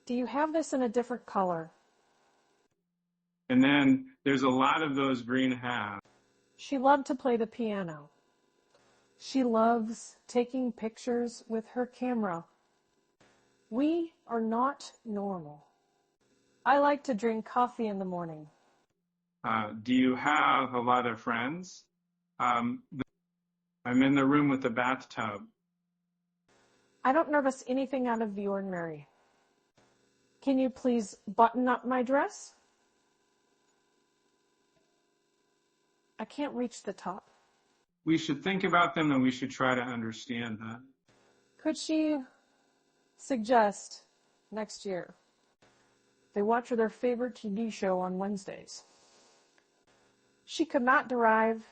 Do you have this in a different color? And then there's a lot of those green halves. She loved to play the piano. She loves taking pictures with her camera. We are not normal. I like to drink coffee in the morning. Do you have a lot of friends? I'm in the room with the bathtub. I don't notice anything out of the ordinary. Can you please button up my dress? I can't reach the top. We should think about them and we should try to understand them. Could she suggest next year they watch their favorite TV show on Wednesdays? She could not derive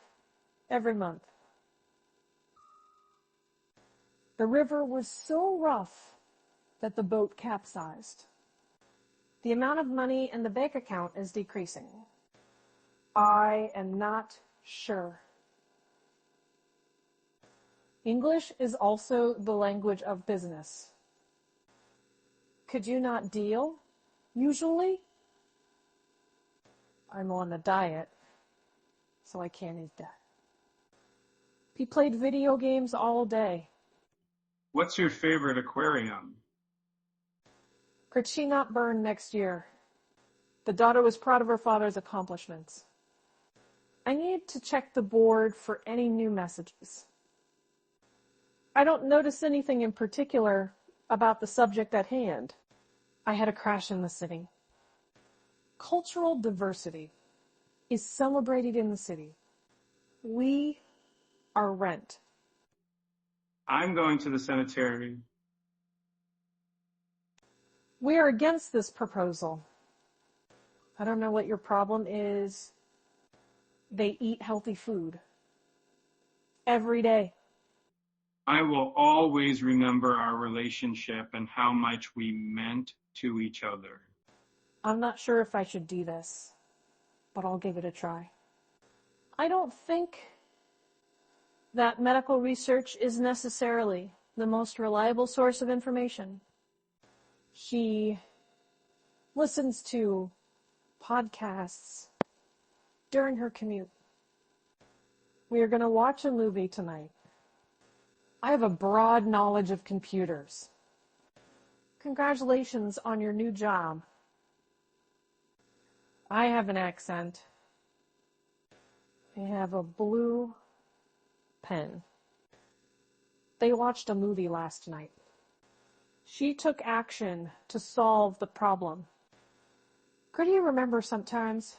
every month. The river was so rough that the boat capsized. The amount of money in the bank account is decreasing. I am not sure. English is also the language of business. Could you not deal, usually? I'm on a diet, so I can't eat that. He played video games all day. What's your favorite aquarium? Could she not burn next year? The daughter was proud of her father's accomplishments. I need to check the board for any new messages. I don't notice anything in particular about the subject at hand. I had a crash in the city. Cultural diversity is celebrated in the city. We are rent. I'm going to the cemetery. We are against this proposal. I don't know what your problem is. They eat healthy food every day. I will always remember our relationship and how much we meant to each other. I'm not sure if I should do this, but I'll give it a try. I don't think that medical research is necessarily the most reliable source of information. She listens to podcasts during her commute. We are going to watch a movie tonight. I have a broad knowledge of computers. Congratulations on your new job. I have an accent. I have a blue pen. They watched a movie last night. She took action to solve the problem. Could you remember sometimes?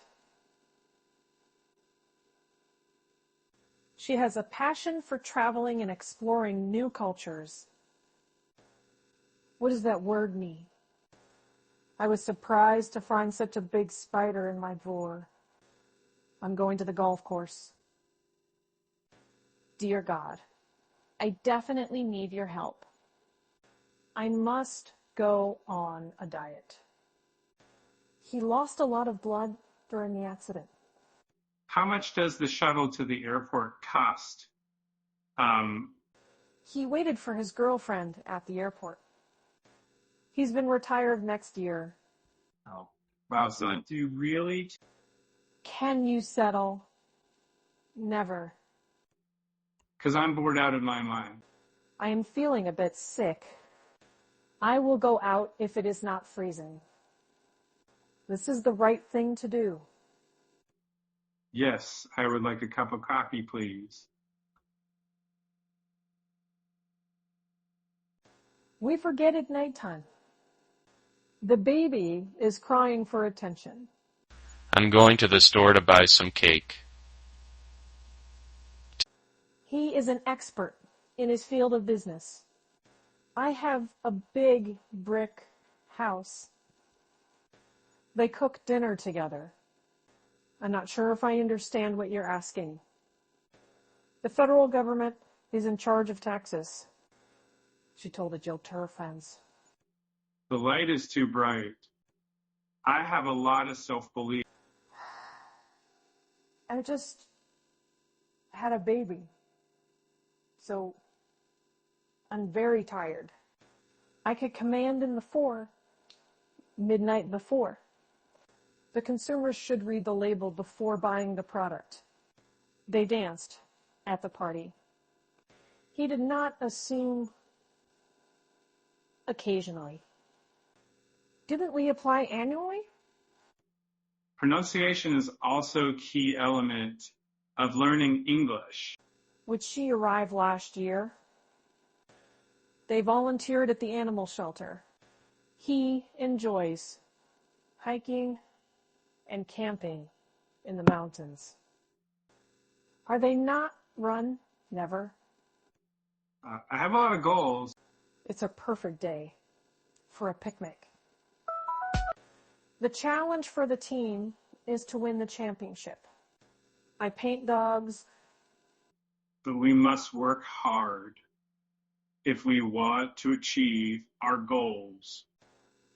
She has a passion for traveling and exploring new cultures. What does that word mean? I was surprised to find such a big spider in my drawer. I'm going to the golf course. Dear God, I definitely need your help. I must go on a diet. He lost a lot of blood during the accident. How much does the shuttle to the airport cost? He waited for his girlfriend at the airport. He's been retired next year. Oh, wow, so do you really? Can you settle? Never. Because I'm bored out of my mind. I am feeling a bit sick. I will go out if it is not freezing. This is the right thing to do. Yes, I would like a cup of coffee, please. We forget at nighttime. The baby is crying for attention. I'm going to the store to buy some cake. He is an expert in his field of business. I have a big brick house. They cook dinner together. I'm not sure if I understand what you're asking. The federal government is in charge of taxes, she told the Jill Turr fans. The light is too bright. I have a lot of self-belief. I just had a baby, so I'm very tired. I could command in the 4, midnight before. The consumers should read the label before buying the product. They danced at the party. He did not assume occasionally. Didn't we apply annually? Pronunciation is also a key element of learning English. Would she arrive last year? They volunteered at the animal shelter. He enjoys hiking and camping in the mountains. Are they not run? Never. I have a lot of goals. It's a perfect day for a picnic. The challenge for the team is to win the championship. I paint dogs. But we must work hard if we want to achieve our goals.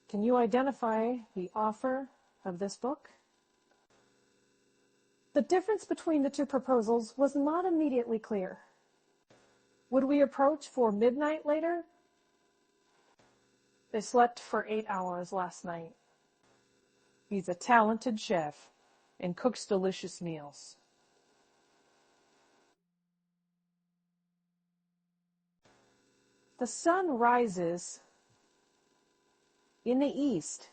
Can you identify the author of this book? The difference between the two proposals was not immediately clear. Would we approach for midnight later? They slept for 8 hours last night. He's a talented chef and cooks delicious meals. The sun rises in the east.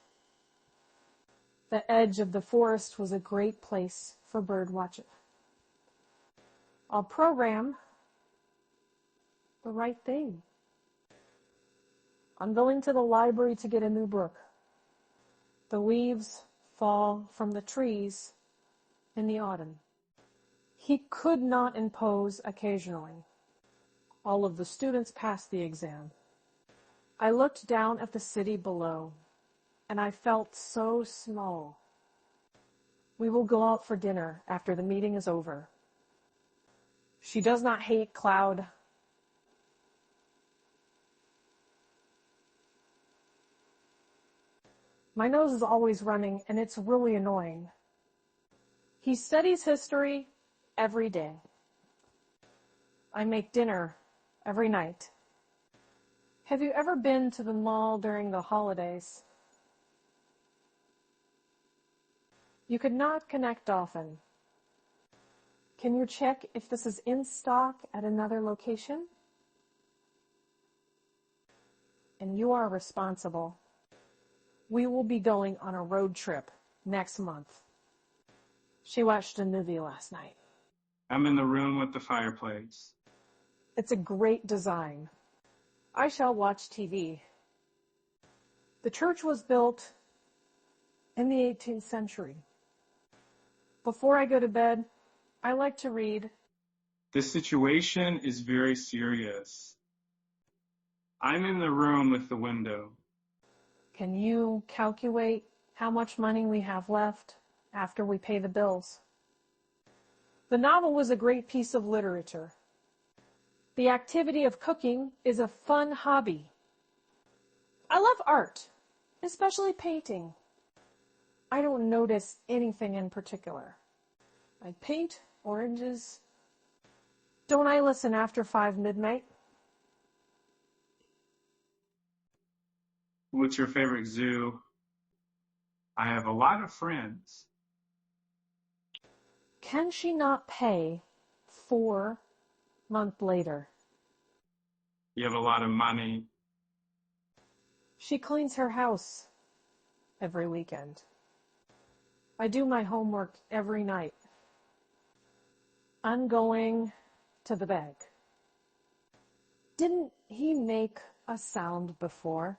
The edge of the forest was a great place for bird watching. I'll program the right thing. I'm going to the library to get a new book. The leaves fall from the trees in the autumn. He could not impose occasionally. All of the students passed the exam. I looked down at the city below, and I felt so small. We will go out for dinner after the meeting is over. She does not hate cloud. My nose is always running, and it's really annoying. He studies history every day. I make dinner every night. Have you ever been to the mall during the holidays? You could not connect often. Can you check if this is in stock at another location? And you are responsible. We will be going on a road trip next month. She watched a movie last night. I'm in the room with the fireplace. It's a great design. I shall watch TV. The church was built in the 18th century. Before I go to bed, I like to read. This situation is very serious. I'm in the room with the window. Can you calculate how much money we have left after we pay the bills? The novel was a great piece of literature. The activity of cooking is a fun hobby. I love art, especially painting. I don't notice anything in particular. I paint oranges. Don't I listen after 5 midnight? What's your favorite zoo? I have a lot of friends. Can she not pay 4 months later? You have a lot of money. She cleans her house every weekend. I do my homework every night. I'm going to the bank. Didn't he make a sound before?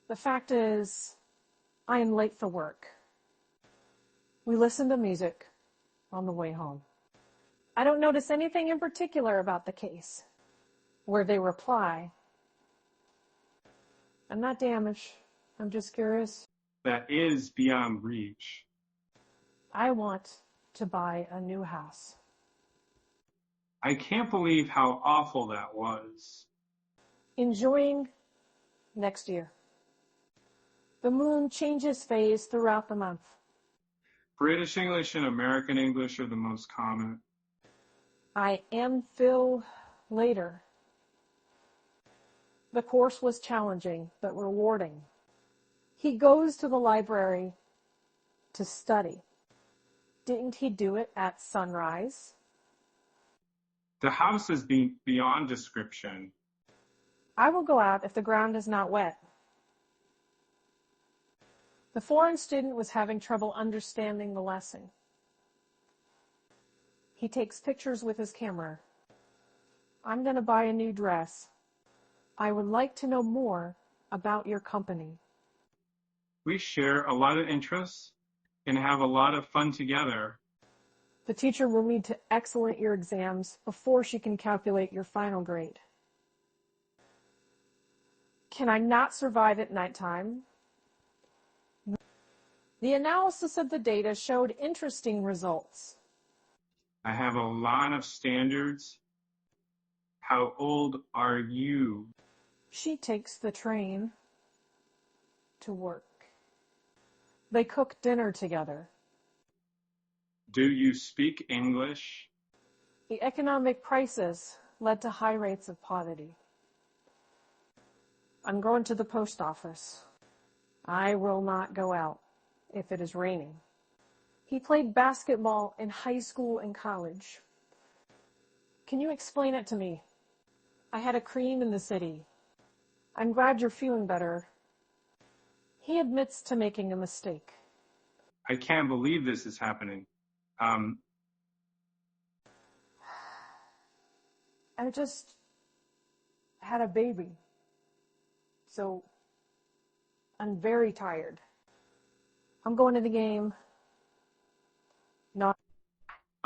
The fact is, I am late for work. We listen to music on the way home. I don't notice anything in particular about the case, where they reply, I'm not damaged, I'm just curious. That is beyond reach. I want to buy a new house. I can't believe how awful that was. Enjoying next year. The moon changes phase throughout the month. British English and American English are the most common. I am Phil later. The course was challenging but rewarding. He goes to the library to study. Didn't he do it at sunrise? The house is beyond description. I will go out if the ground is not wet. The foreign student was having trouble understanding the lesson. He takes pictures with his camera. I'm going to buy a new dress. I would like to know more about your company. We share a lot of interests and have a lot of fun together. The teacher will need to excellent your exams before she can calculate your final grade. Can I not survive at nighttime? The analysis of the data showed interesting results. I have a lot of standards. How old are you? She takes the train to work. They cook dinner together. Do you speak English? The economic crisis led to high rates of poverty. I'm going to the post office. I will not go out if it is raining. He played basketball in high school and college. Can you explain it to me? I had a cream in the city. I'm glad you're feeling better. He admits to making a mistake. I can't believe this is happening. I just had a baby. So I'm very tired. I'm going to the game.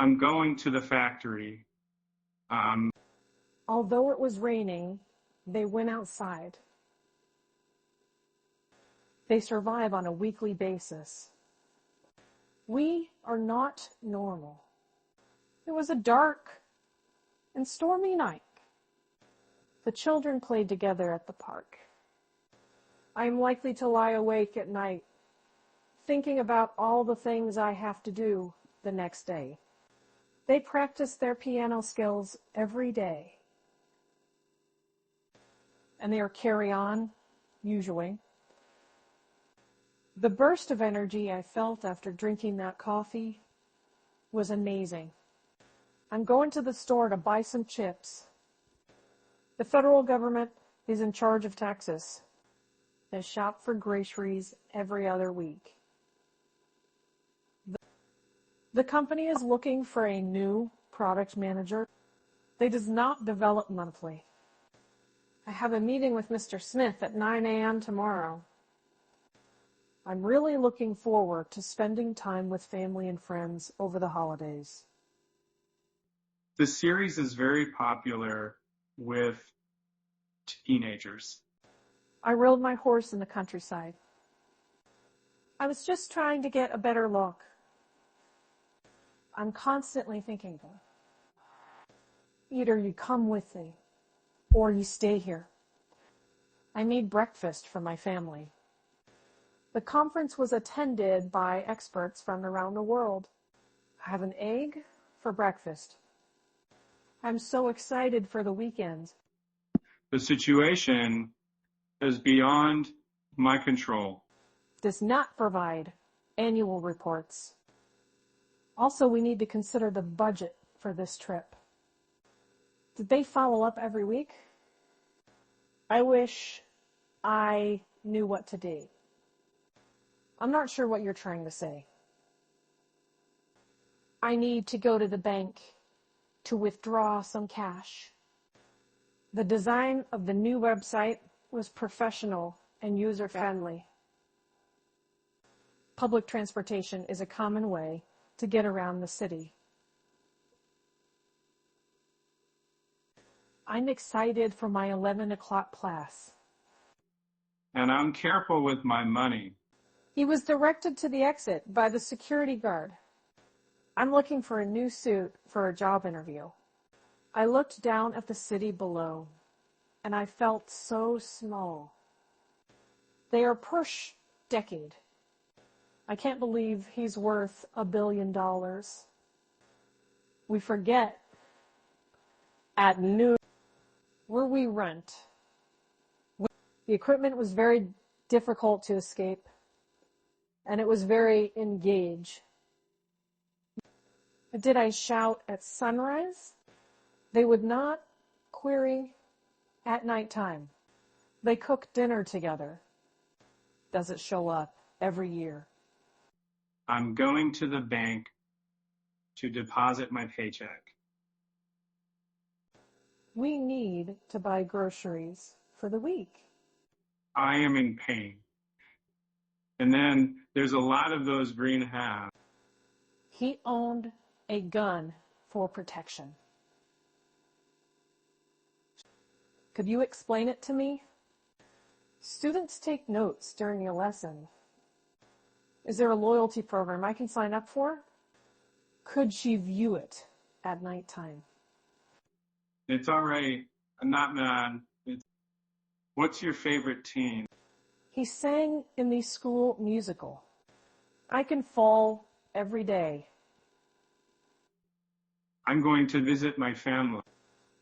I'm going to the factory. Although it was raining, they went outside. They survive on a weekly basis. We are not normal. It was a dark and stormy night. The children played together at the park. I am likely to lie awake at night, thinking about all the things I have to do the next day. They practice their piano skills every day. And they are carry on, usually. The burst of energy I felt after drinking that coffee was amazing. I'm going to the store to buy some chips. The federal government is in charge of taxes. They shop for groceries every other week. The company is looking for a new product manager. They does not develop monthly. I have a meeting with Mr. Smith at 9 a.m. tomorrow. I'm really looking forward to spending time with family and friends over the holidays. The series is very popular with teenagers. I rode my horse in the countryside. I was just trying to get a better look. I'm constantly thinking, either you come with me or you stay here. I made breakfast for my family. The conference was attended by experts from around the world. I have an egg for breakfast. I'm so excited for the weekend. The situation is beyond my control. Does not provide annual reports. Also, we need to consider the budget for this trip. Did they follow up every week? I wish I knew what to do. I'm not sure what you're trying to say. I need to go to the bank to withdraw some cash. The design of the new website was professional and user-friendly. Public transportation is a common way to get around the city. I'm excited for my 11 o'clock class. And I'm careful with my money. He was directed to the exit by the security guard. I'm looking for a new suit for a job interview. I looked down at the city below, and I felt so small. They are push decade. I can't believe he's worth $1 billion. We forget at noon where we rent. The equipment was very difficult to escape, and it was very engaged. Did I shout at sunrise? They would not query at nighttime. They cook dinner together. Does it show up every year? I'm going to the bank to deposit my paycheck. We need to buy groceries for the week. I am in pain. And then there's a lot of those green halves. He owned a gun for protection. Could you explain it to me? Students take notes during your lesson. Is there a loyalty program I can sign up for? Could she view it at nighttime? It's all right. I'm not mad. What's your favorite teen? He sang in the school musical. I can fall every day. I'm going to visit my family.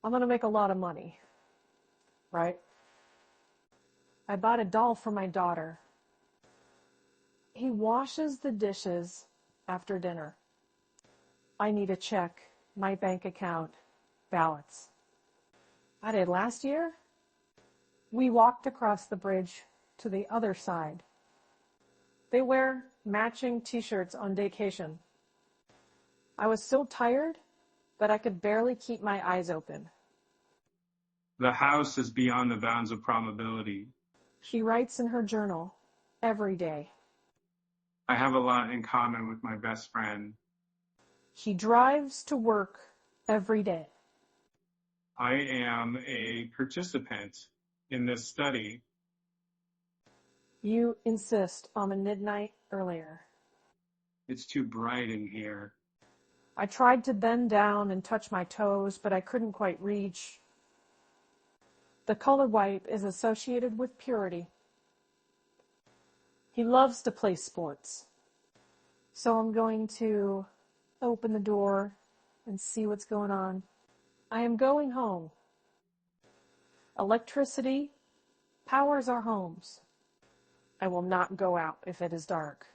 I'm going to make a lot of money, right? I bought a doll for my daughter. He washes the dishes after dinner. I need to check my bank account balance. I did last year. We walked across the bridge to the other side. They wear matching t-shirts on vacation. I was so tired that I could barely keep my eyes open. The house is beyond the bounds of probability. She writes in her journal every day. I have a lot in common with my best friend. She drives to work every day. I am a participant in this study. You insist on the midnight earlier. It's too bright in here. I tried to bend down and touch my toes, but I couldn't quite reach. The color white is associated with purity. He loves to play sports. So I'm going to open the door and see what's going on. I am going home. Electricity powers our homes. I will not go out if it is dark.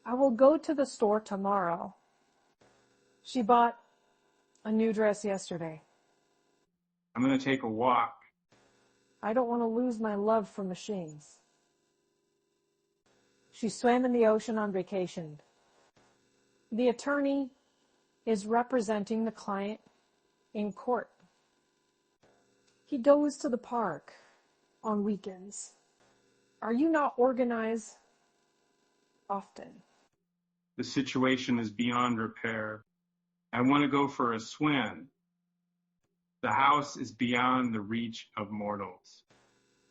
I will go to the store tomorrow. She bought a new dress yesterday. I'm going to take a walk. I don't want to lose my love for machines. She swam in the ocean on vacation. The attorney is representing the client in court. He goes to the park on weekends. Are you not organized often? The situation is beyond repair. I want to go for a swim. The house is beyond the reach of mortals.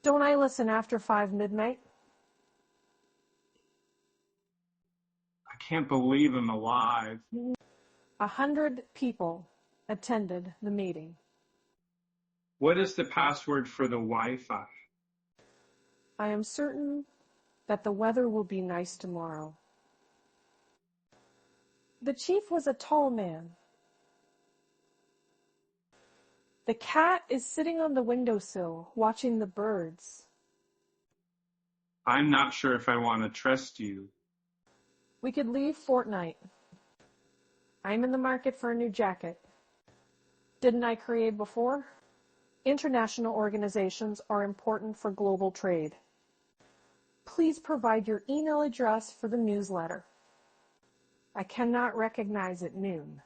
Don't I listen after 5 midnight? I can't believe I'm alive. 100 people attended the meeting. What is the password for the Wi-Fi? I am certain that the weather will be nice tomorrow. The chief was a tall man. The cat is sitting on the windowsill watching the birds. I'm not sure if I want to trust you. We could leave fortnight. I'm in the market for a new jacket. Didn't I create before? International organizations are important for global trade. Please provide your email address for the newsletter. I cannot recognize at noon.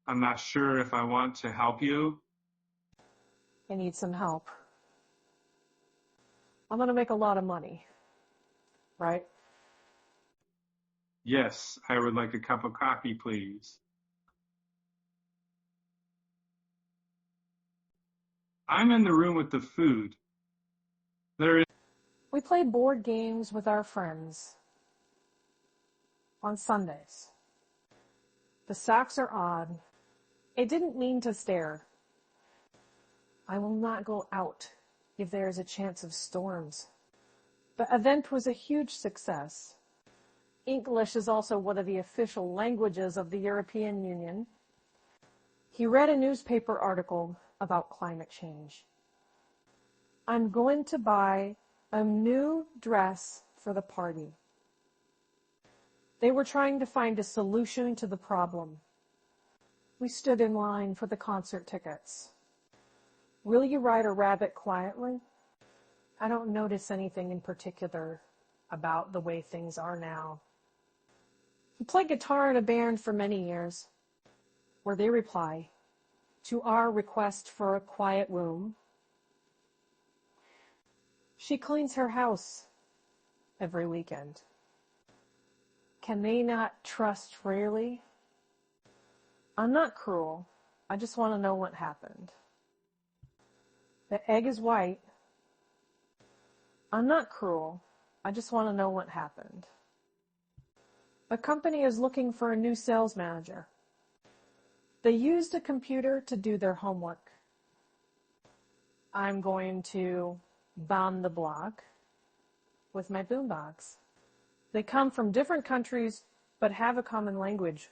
I'm not sure if I want to help you. I need some help. I'm going to make a lot of money, right? Yes, I would like a cup of coffee, please. I'm in the room with the food. We play board games with our friends on Sundays. The socks are on. I didn't mean to stare. I will not go out if there is a chance of storms. The event was a huge success. English is also one of the official languages of the European Union. He read a newspaper article about climate change. I'm going to buy a new dress for the party. They were trying to find a solution to the problem. We stood in line for the concert tickets. Will you ride a rabbit quietly? I don't notice anything in particular about the way things are now. He played guitar in a band for many years, where they reply to our request for a quiet room. She cleans her house every weekend. Can they not trust freely? I'm not cruel. I just want to know what happened. The egg is white. I'm not cruel. I just want to know what happened. The company is looking for a new sales manager. They used a computer to do their homework. I'm going to bomb the block with my boombox. They come from different countries but have a common language.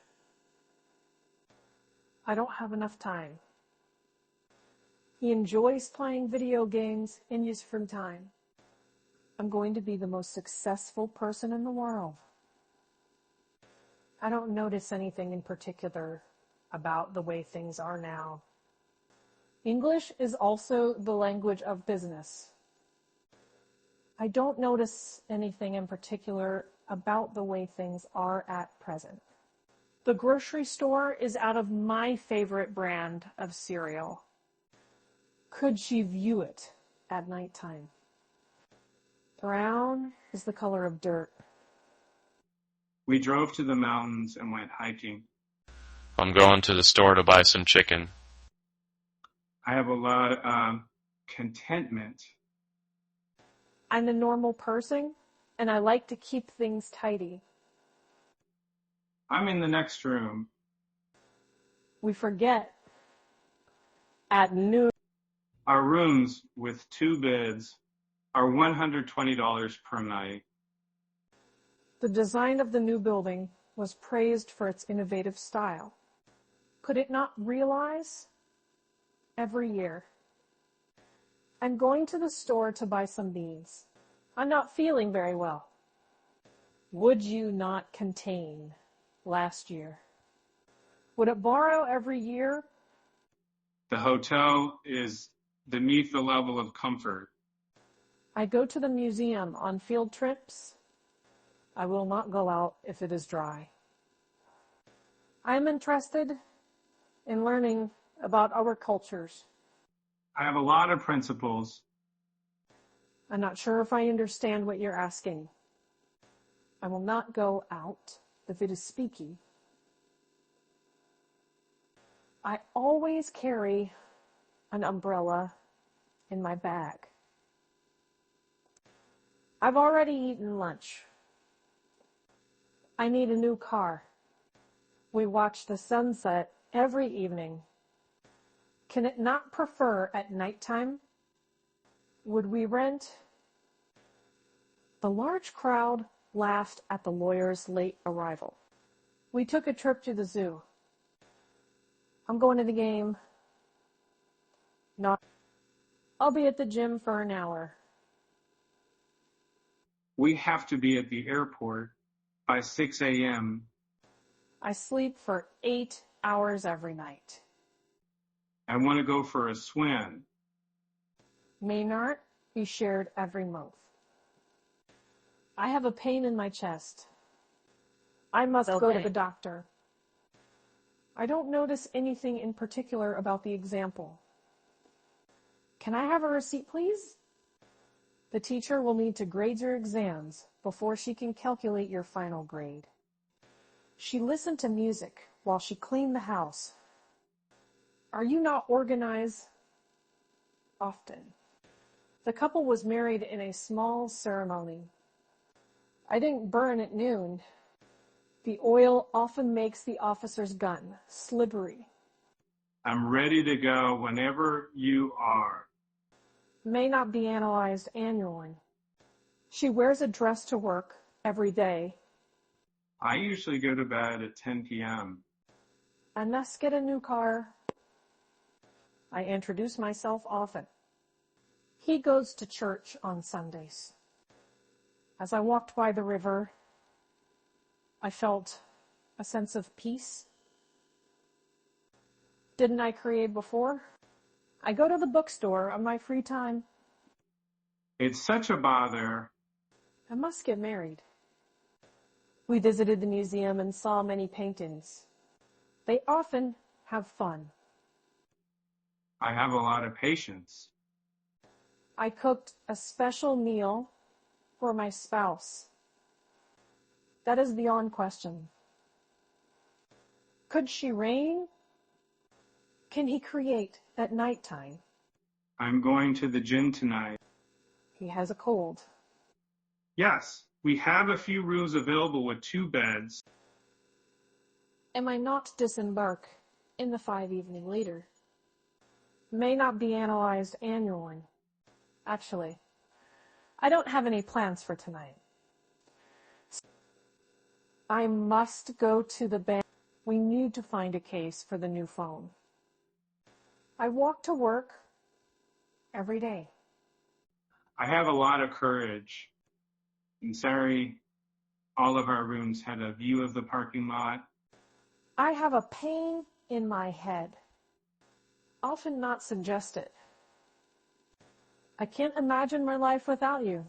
I don't have enough time. He enjoys playing video games in his free time. I'm going to be the most successful person in the world. I don't notice anything in particular about the way things are now. English is also the language of business. I don't notice anything in particular about the way things are at present. The grocery store is out of my favorite brand of cereal. Could she view it at nighttime? Brown is the color of dirt. We drove to the mountains and went hiking. I'm going to the store to buy some chicken. I have a lot of contentment. I'm a normal person, and I like to keep things tidy. I'm in the next room. We forget at noon. Our rooms with 2 beds are $120 per night. The design of the new building was praised for its innovative style. Could it not realize? Every year. I'm going to the store to buy some beans. I'm not feeling very well. Would you not contain last year? Would it borrow every year? The hotel is beneath the level of comfort. I go to the museum on field trips. I will not go out if it is dry. I am interested in learning about our cultures. I have a lot of principles. I'm not sure if I understand what you're asking. I will not go out if it is speaky. I always carry an umbrella in my bag. I've already eaten lunch. I need a new car. We watch the sunset every evening. Can it not prefer at nighttime? Would we rent? The large crowd laughed at the lawyer's late arrival. We took a trip to the zoo. I'm going to the game. Not. I'll be at the gym for an hour. We have to be at the airport by 6 a.m. I sleep for 8 hours every night. I want to go for a swim. May not be shared every month. I have a pain in my chest. I must go to the doctor. I don't notice anything in particular about the example. Can I have a receipt, please? The teacher will need to grade your exams before she can calculate your final grade. She listened to music while she cleaned the house. Are you not organized? Often. The couple was married in a small ceremony. I didn't burn at noon. The oil often makes the officer's gun slippery. I'm ready to go whenever you are. May not be analyzed annually. She wears a dress to work every day. I usually go to bed at 10 p.m. I must get a new car. I introduce myself often. He goes to church on Sundays. As I walked by the river, I felt a sense of peace. Didn't I create before? I go to the bookstore on my free time. It's such a bother. I must get married. We visited the museum and saw many paintings. They often have fun. I have a lot of patience. I cooked a special meal for my spouse. That is beyond question. Could she reign? Can he create at nighttime? I'm going to the gym tonight. He has a cold. Yes, we have a few rooms available with 2 beds. Am I not to disembark in the 5 evening later? May not be analyzed annually. Actually, I don't have any plans for tonight. I must go to the bank. We need to find a case for the new phone. I walk to work every day. I have a lot of courage. I'm sorry all of our rooms had a view of the parking lot. I have a pain in my head. Often not suggested. I can't imagine my life without you.